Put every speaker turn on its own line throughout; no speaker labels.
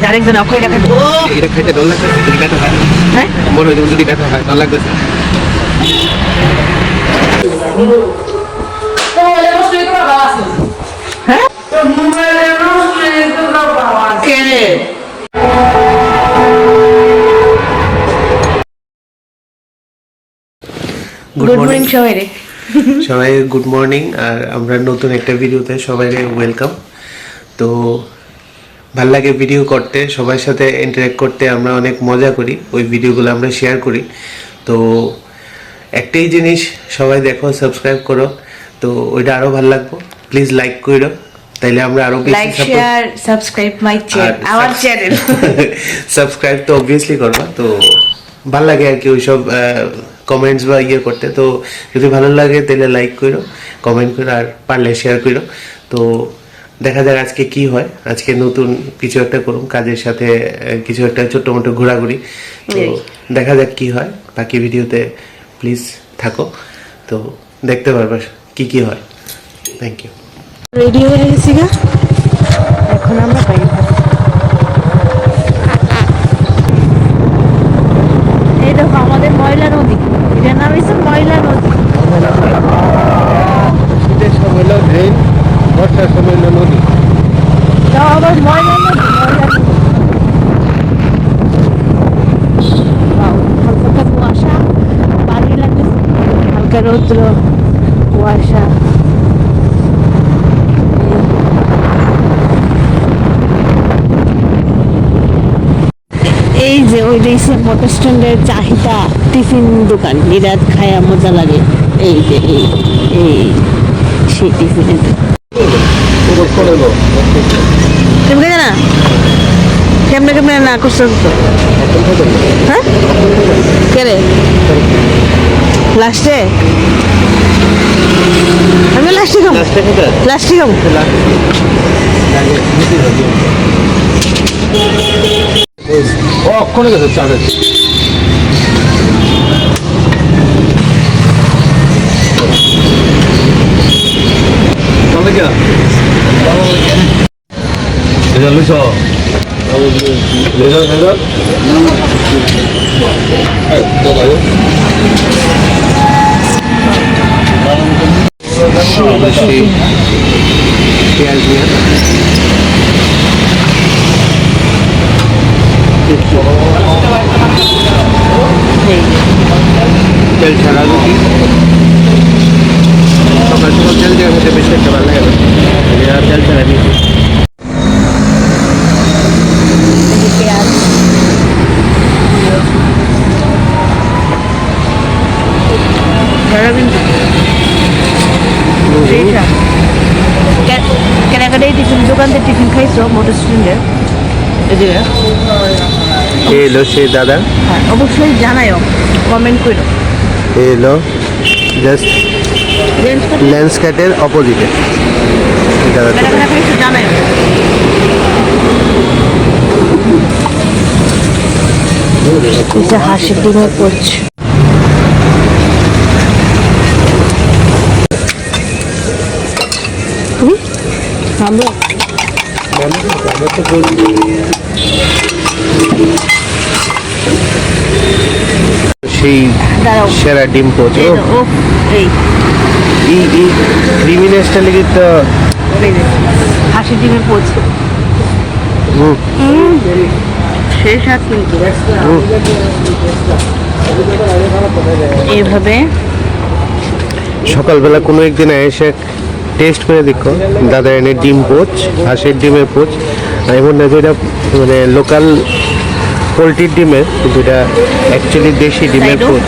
আরেকজন অক্ষয় দেখা
এটা খাইতে ডর লাগছে যদি ব্যথা হয়
হ্যাঁ
বড় হয়ে যদি ব্যথা হয় ডর লাগছে
হ্যাঁ কে গুড মর্নিং সবাই রে
সবাই গুড মর্নিং আর আমরা নতুন একটা ভিডিওতে সবাই ওয়েলকাম। তো ভাল লাগে ভিডিও করতে, সবার সাথে ইন্টারঅ্যাক্ট করতে, আমরা অনেক মজা করি, ওই ভিডিওগুলো আমরা শেয়ার করি। তো একটাই জিনিস, সবাই দেখো, সাবস্ক্রাইব করো, তো ওইটা আরো ভালো লাগবে। প্লিজ লাইক করো, তাইলে আমরা আরো বেশি
like share subscribe my channel our channel
subscribe তো অবভিয়াসলি করবা। তো ভালো লাগে আর কি ওইসব কমেন্টস বা ইয়ে করতে। তো যদি ভালো লাগে তাহলে লাইক করো, কমেন্ট করো, আর পারলে শেয়ার করো। তো দেখা যাক আজকে কি হয়। আজকে নতুন কিছু একটা করুন, কাজের সাথে কিছু একটা ছোট্ট মোটো ঘোরাঘুরি। তো দেখা যাক কি হয়। বাকি ভিডিওতে প্লিজ থাকো, তো দেখতে পারবা কি কি হয়। Thank you.
রেডি হয়ে গেছি গা, এখন আমরা বাইরে এই দেখো আমাদের ময়লা নদী, এটার নাম হচ্ছে ময়লা নদী।
শীতের সময় হলো ড্রেন, বর্ষার সময় হলো নদী।
তাও আবার ময়লা নদী, ময়লা নদী। হালকা কুয়াশা, পানি লাগতেছে, হালকা রৌদ্র, কুয়াশা। এই যে ওই রয়েছে মোটর স্ট্যান্ডের চাহিদা টিফিন দোকান, বিরাট খায়া মজা লাগে। এই যে এই সেই টিফিনের কেমনে না কেমনে কেমনে না করছো তো, হ্যাঁ কে রে লাস্টে আমি লাস্টে খাবো, লাস্টে খাবো।
অক্ষণে গেছে চাঁদের পেঁয়াজ নিয়ে তেল ছাড়া রুটি, সকাল সকাল তেল দিয়ে খেতে বেশি একটা ভালো লাগে না, তেল ছাড়া দিয়েছি।
কেনাকাটা এই টিফিন দোকান থেকে টিফিন খাইছো মোটর স্ট্যান্ডে?
এলো সে দাদা,
হ্যাঁ অবশ্যই জানাইও, কমেন্ট করো।
এলো জাস্ট লেন্স কাটের অপোজিটে দাদা।
কেনাকাটা খাইছো জানাইও। এটা হাসির ডিমের পোচ। আমরা
সেই সেরা ডিম পোচ,
এই
ক্রিমিনেসটা লেগে তো
হাসির ডিমের পোচ শেষ হাত কিন্তু এইভাবে
সকালবেলা কোনো একদিন এসে টেস্ট করে দেখো দাদা এনে ডিম পোচ, হাঁসের ডিমের পোচ। এমন না যেটা মানে লোকাল পোলট্রির ডিমের, কিন্তু এটা অ্যাকচুয়ালি দেশি ডিমের পোচ।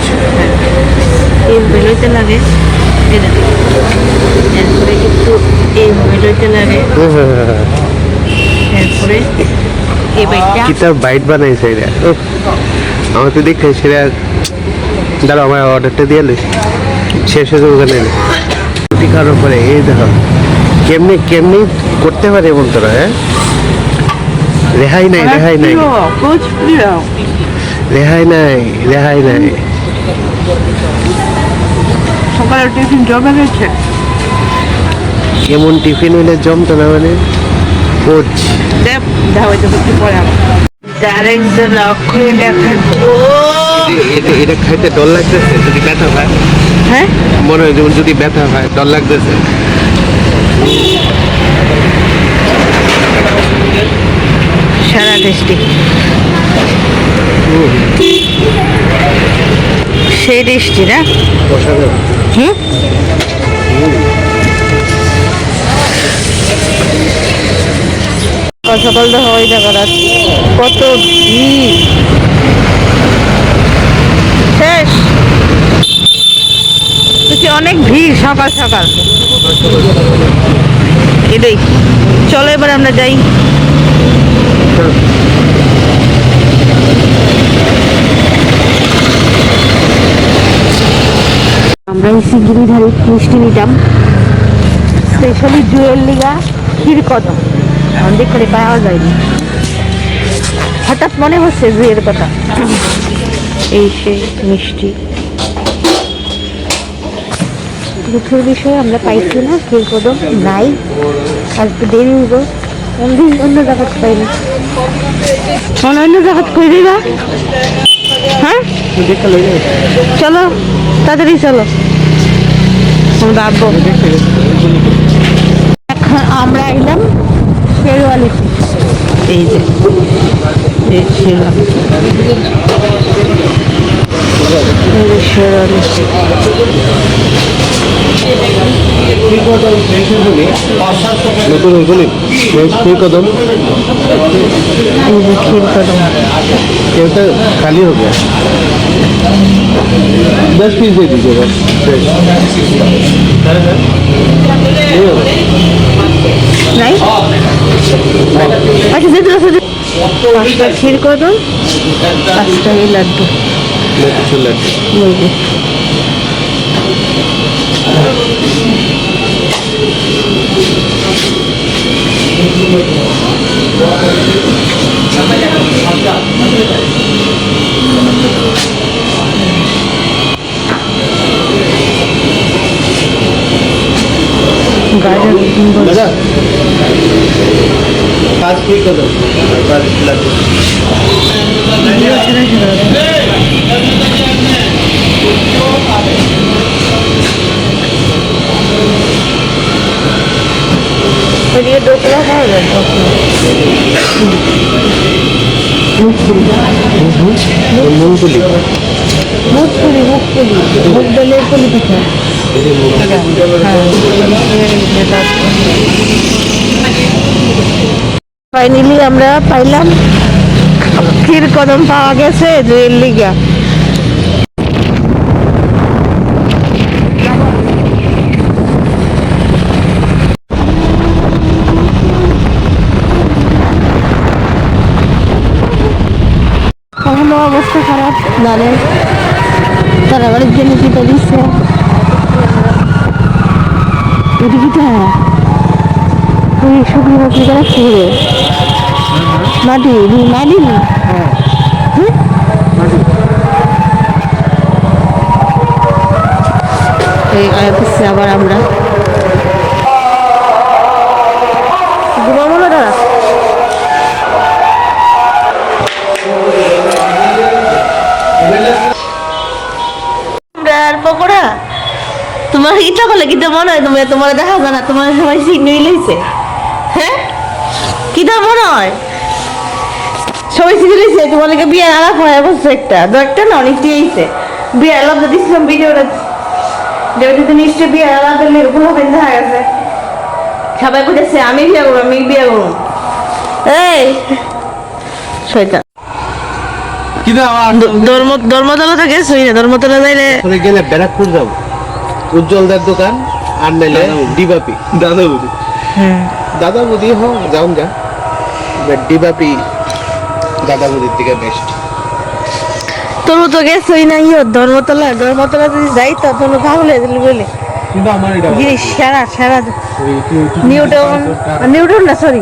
এইভাবে লইতে লাগে, এরপরে একটু এইভাবে লইতে লাগে, এরপরে এই বাইটটা
কি তার বাইট বানাইছে এটা। আমার তো দেখে সেটা দাঁড়া, আমার অর্ডারটা দিয়ে এলিস শেষ হয়ে যাবে ওখানে রুটি খাওয়ার পরে। এই দেখো কেমনি কেমনি করতে পারে এমন তোরা, হ্যাঁ রেহাই নাই, রেহাই নাই, রেহাই নাই, রেহাই নাই।
সকালের টিফিন জমে গেছে।
কেমন টিফিন হইলে জমতো না, মানে পোচ
দেখ দেখা হইতে পরে আমার আরেকজন অক্ষয় দেখাবো।
এটা খাইতে ডর লাগতেছে, যদি ব্যথা হয়
হ্যাঁ
মনে হয় যেমন যদি ব্যথা হয় ডর লাগতেছে।
সারা টেস্টি, সেই টেস্টি না? হুম, সকাল সকাল তো হয় দেখা যাচ্ছে কত ভিড়। শেষ দেখছি অনেক ভিড় সকাল সকাল। এটাই, চলো এবার আমরা যাই। আমরা এসে গিরিধারী মিষ্টি নিতাম, স্পেশালি জুয়েল লিগা ক্ষীর কদম, অনেক করে পাওয়া যায়নি। হঠাৎ মনে হচ্ছে জুয়ের কথা, এই সে মিষ্টি। দুঃখের বিষয়ে আমরা পাইছি না, ক্ষীর কদম নাই, আজকে দেরি হইব। অন্য জায়গা পাইনি, অন্য জায়গা করে দিবা। হ্যাঁ চলো তাড়াতাড়ি চলো, ভাববো। এখন আমরা এলাম শেরওয়ালিতে, এই যে এই শেরওয়ালি, শেরওয়ালি
নতুন ক্ষীর কদম,
এই যে ক্ষীর কদম
এটা খালি हो गया, 10 पीस दे दीजिए बस।
নাই। আচ্ছা যেতে 5টা ক্ষীর কদম, 5টা এই লাড্ডু। এই যে
दादा 5 खीर कदम, 5 लड्डू।
ये ढोकला खाओ ना,
मूंगफली,
মুগপুরি, মুগ ডালের পুলি পিঠা। ফাইনালি আমরা পাইলাম ক্ষীর কদম, পাওয়া গেছে জুয়েল লিগা। এখনো অবস্থা খারাপ, দাঁড়ের তারা বাড়ির জন্য পিঠা দিচ্ছে। এটি পিঠা ওই শুকনো মাটি করে ফুলে মাটি মাটি না এই আয়াতেছে। আবার আমরা ঘুমাবো না দাদা, পকোড়া তোমার ইচ্ছা করলে কিন্তু মনে হয় তুমি তোমার দেখা যায় না, তোমার সবাই চিহ্নই লইছে। হ্যাঁ কিটা মনে হয় সবাই চিনে লইছে, তোমাদেরকে বিয়ের আলাপ হয়ে বসছে একটা একটা না অনেক দিয়েছে বিয়ের আলাপ দিয়েছিলাম ভিডিওটা, যেটা নিশ্চয়ই বিয়ের আলাপ দিলে এরকম হবে দেখা গেছে। সবাই বলেছে আমি বিয়ে করবো, আমি বিয়ে করবো। এই শয়তান ধর্মতলা তো গেছই না, ধর্মতলা যাইলে
গেলে ব্যারাকপুর যাবো, উজ্জ্বলদার দোকান, আর নাইলে ডিবাপি দাদা বুদি। দাদা বুদি হোক যাও যা, ডিবাপি দাদা বুদির থেকে বেস্ট।
তোর তো গেছই না ইয়ে ধর্মতলা যদি যাই তো তোর ভাবলে বলে
কিন্তু আমার এটা
সারা নিউটন না সরি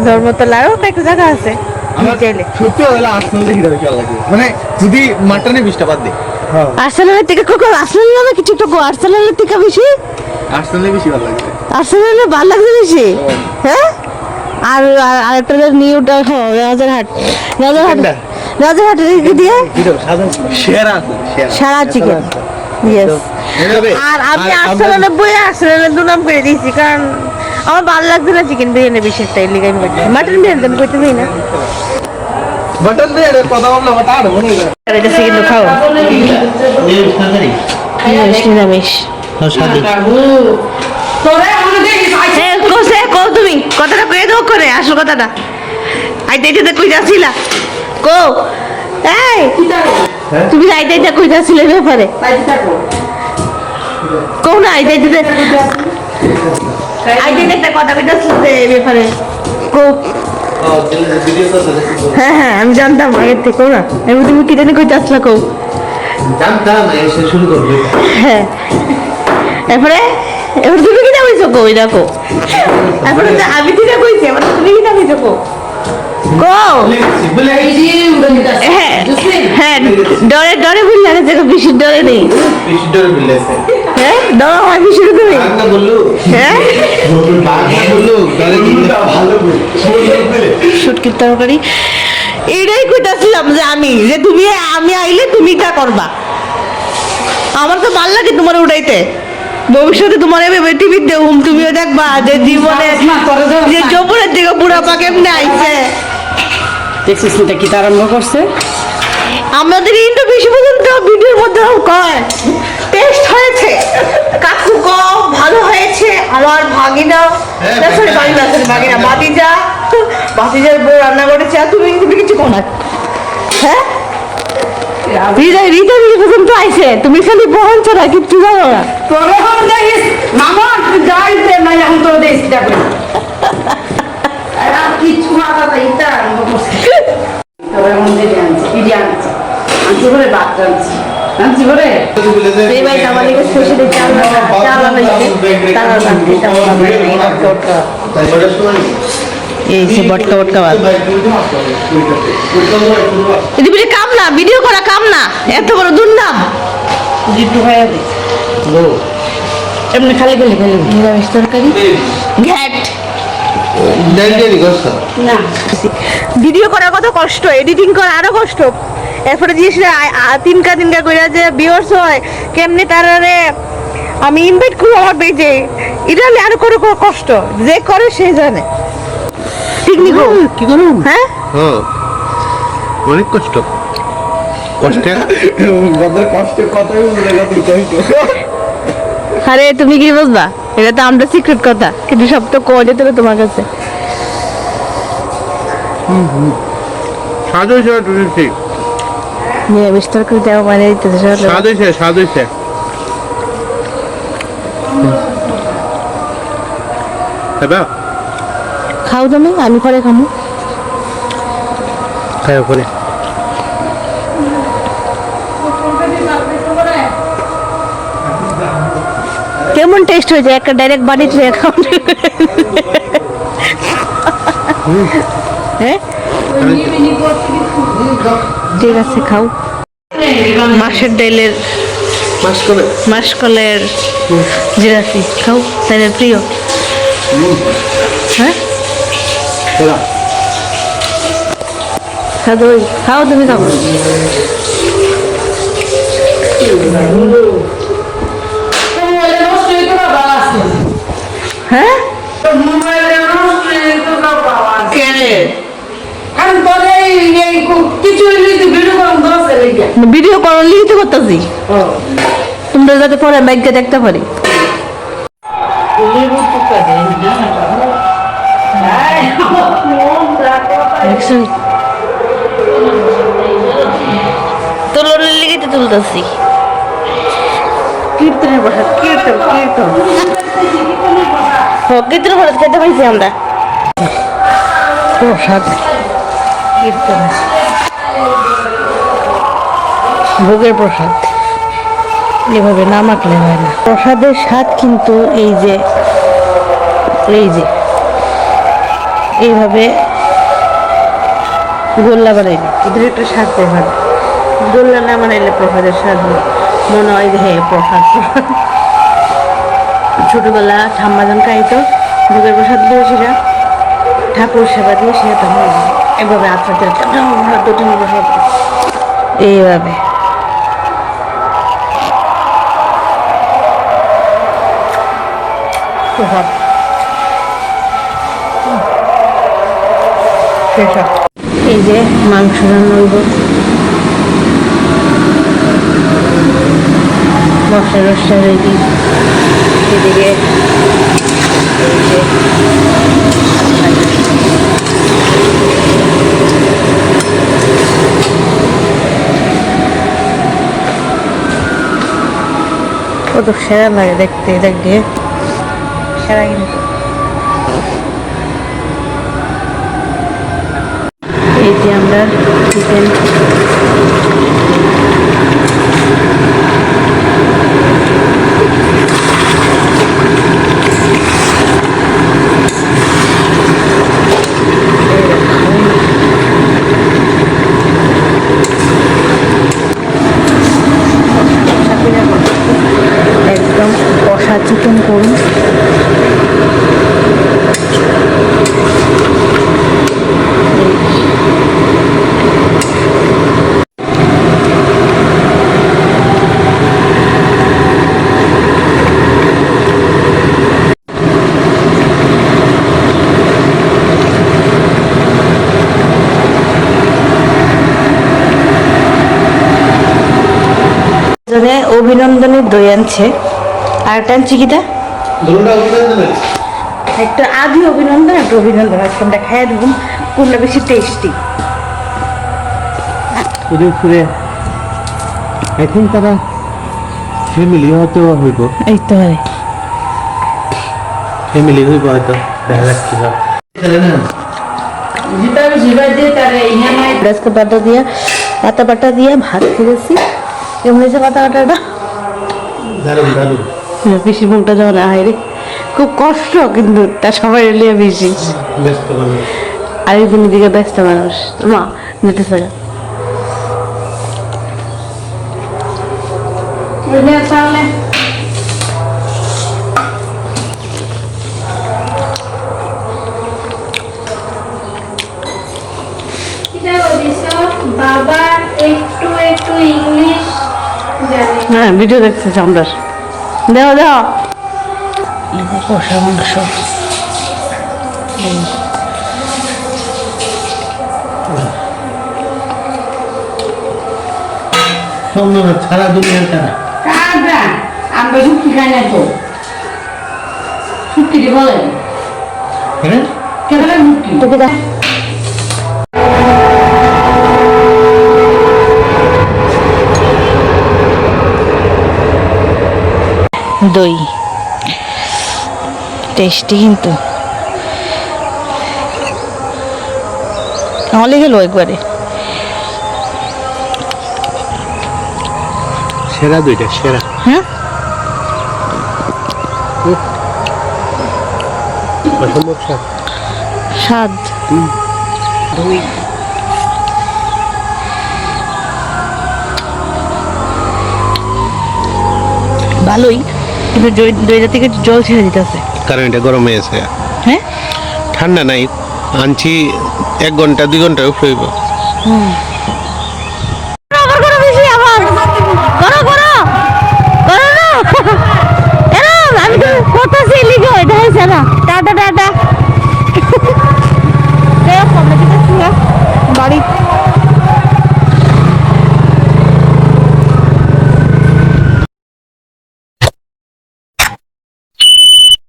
ধর্মতলা আরও একটা জায়গা আছে চাইলে।
সত্যি হলে আসলে খেয়াল লাগে, মানে যদি মাটনে 20টা বাদ দিই
আর্সেনালের থেকে আর্সেনাল কিছু একটু আর্সেনালের থেকে বেশি
আসলে বেশি ভালো লাগে,
আর্সেনালে ভালো লাগছে বেশি। হ্যাঁ আর আরেকটা নিউটা রাজারহাট রাজারহাটের দিয়ে সারা চিকেন ইয়েস। আর আমি 98 দুনাম করে দিয়েছি, কারণ আমার ভালো লাগছে না চিকেন বিরিয়ানি বিশেষ তাই লিগে আমি মাটন বিরিয়ানি আমি করতে চাই না। এটা কিন্তু খাও নিরামিষ। তুমি কথাটা কয়ে দাও করে আসল কথাটা আইতে আইতে কই যাচ্ছিলা কো এই তুমি আইতে আইতে কই যাচ্ছিলে ব্যাপারে কো না আইতে আইতে একটা কথা কইতাছিলে ব্যাপারে কো। হ্যাঁ হ্যাঁ আমি জানতাম আগের থেকে কো না আমি তুমি কি জানি কই যাচ্ছিলা কো
জানতাম এসে শুরু করবে।
হ্যাঁ এরপরে এবার তুমি কি নামিছো কো ওই দেখো এরপরে আমি ঠিক কইছি এবার তুমি কি নামিছো কো কো হ্যাঁ হ্যাঁ ডরে ডরে বললে আগে দেখো বেশি ডরে নেই
বেশি ডরে বললেছে
হ্যাঁ ডর হয় বেশি তুমি
না বললু
হ্যাঁ
বললু ডরে ভালো
শুটকির তরকারি এটাই কইতাছিলাম যে আমি আমি আইলে তুমি তা করবা। আমার তো ভালো লাগে তোমার উঠাইতে, ভবিষ্যতে তোমার এভাবে টিভিতে তুমিও দেখবা যে জীবনে যে যৌবনের দিকে বুড়া পা কেমনে আইছে।
দেখছিস এটা কি আরম্ভ করছে
আমাদের ইন্টু বেশি পর্যন্ত ভিডিওর মধ্যে কয় টেস্ট হয়েছে কাকু কো ভালো হয়েছে আমার ভাগিনা সরি ভাগিনা ভাতিজার বউ রান্না করেছে আর তুমি কিছু কো না। হ্যাঁ হৃদয় পর্যন্ত আইছে তুমি খালি বহন ছাড়া কিচ্ছু জানো না।
মামা তুই যাইতে না এখন তো দেশটা করে কিছু আলাদা ইটা আরম্ভ করছে তবে মধ্যে আনছি বিরিয়ানি আনছি বলে ভাত আনছি বলে
এই ভাই আমার লিগে স্পেশালি চাল এই সে বটকা ভাত এদিকে কাম না ভিডিও করা কাম না এত বড় দুর্নাম
জিট্টু ভাই এমনি খালি
নিরামিষ তরকারি ঘ্যাট
না
ভিডিও করা কত কষ্ট, এডিটিং করা আরো কষ্ট, এরপরে জিনিস তিনকা করে যে ভিউয়ার্স হয় কেমনে তারারে আমি ইনভাইট করবো আমার পেজে, এটা হলে আরো করে কষ্ট, যে করে সে জানে। ঠিক নি গো
কি করো
হ্যাঁ
অনেক কষ্ট
আরে তুমি কি বুঝবা, এটা তো আমরা সিক্রেট কথা, কিন্তু সব তো কয়ে যেতে হবে তোমার কাছে। নিরামিষ তরকারি দেওয়া মানে খাও তুমি, আমি পরে খামু।
পরে
কেমন টেস্ট হয়েছে, একটা ডাইরেক্ট বাড়িতে হ্যাঁ ঠিক আছে খাও। মাছের ডাইলের মাসকলের জিরাফি খাও, তাইলে প্রিয়। হ্যাঁ খাও তুমি খাও। হ্যাঁ ভিডিও করার লিগে তো করতেছি, তোমরা যাতে পরে ব্যাগকে দেখতে পারি। তোলার লিগে তো তুলতেছি। কীর্তনের প্রসাদ, কীর্তন কীর্তনের প্রসাদ খেতে পাইছি আমরা। প্রসাদ কীর্তন ভোগের প্রসাদ, এভাবে না মাখলে হয় না। প্রসাদের স্বাদ কিন্তু এই যে এইভাবে গোল্লা বানাইলে এদের একটা স্বাদ প্রসাদ, গোল্লা না বানাইলে প্রসাদের স্বাদ মনে হয় যে হ্যাঁ প্রসাদ। ছোটবেলা ঠাম্মা জন খাইতো ভোগের প্রসাদ দিয়েছিলা ঠাকুর সেবা দিয়ে সেটা হয় এভাবে আপনাদের দুটো এইভাবে এই যে মাংস রান্না হইব মশলা রসা রেডি এদিকে এই যে কত সেরা লাগে দেখতে দেখতে সেরা কিন্তু এই যে আমরা চিকেন একদম কষা চিকেন করুন অভিনন্দনের দই আনছে আর একটা আনছি কিটা একটা আদি অভিনন্দন একটা অভিনন্দন আজকে খাইয়া দেখুন কোনটা বেশি টেস্টি
উদয়পুরে এখন তারা ফ্যামিলি হয়তো হইব
এই তো হয়
ফ্যামিলি হইব হয়তো দেখা যাক কি হয়
আজকে পাতা দিয়া ভাত খেয়েছি কেমন হয়েছে পাতা বাটাটা
দারুণ দারুণ
বেশি মুখটা যখন আয় রে খুব কষ্ট কিন্তু তা সবাই এলিয়ে বেশি
ব্যস্ত মানুষ
আরেকদিন দিকে ব্যস্ত মানুষ মা যেতেছে তাহলে
বাবা একটু একটু ইংলিশ জানে
হ্যাঁ ভিডিও দেখতেছি আমরা দেও দেও কষা মাংস
সারা দুনিয়ার তারা
আমরা শুক্তি খাই না তো শুক্তি বলেন
হ্যাঁ
কেন মুক্তি
তোকে দেখ দই টেস্টি কিন্তু হলে গেল একবারে
সেরা দুইটা সেরা
হ্যাঁ
অসম্ভব স্বাদ
স্বাদ দই ভালোই কিন্তু দইটা থেকে জল ছেড়ে দিতেছে
কারণ এটা গরম হয়েছে
হ্যাঁ
ঠান্ডা নাই আনছি 1 ঘন্টা 2 ঘন্টা উপরে হইব
হুম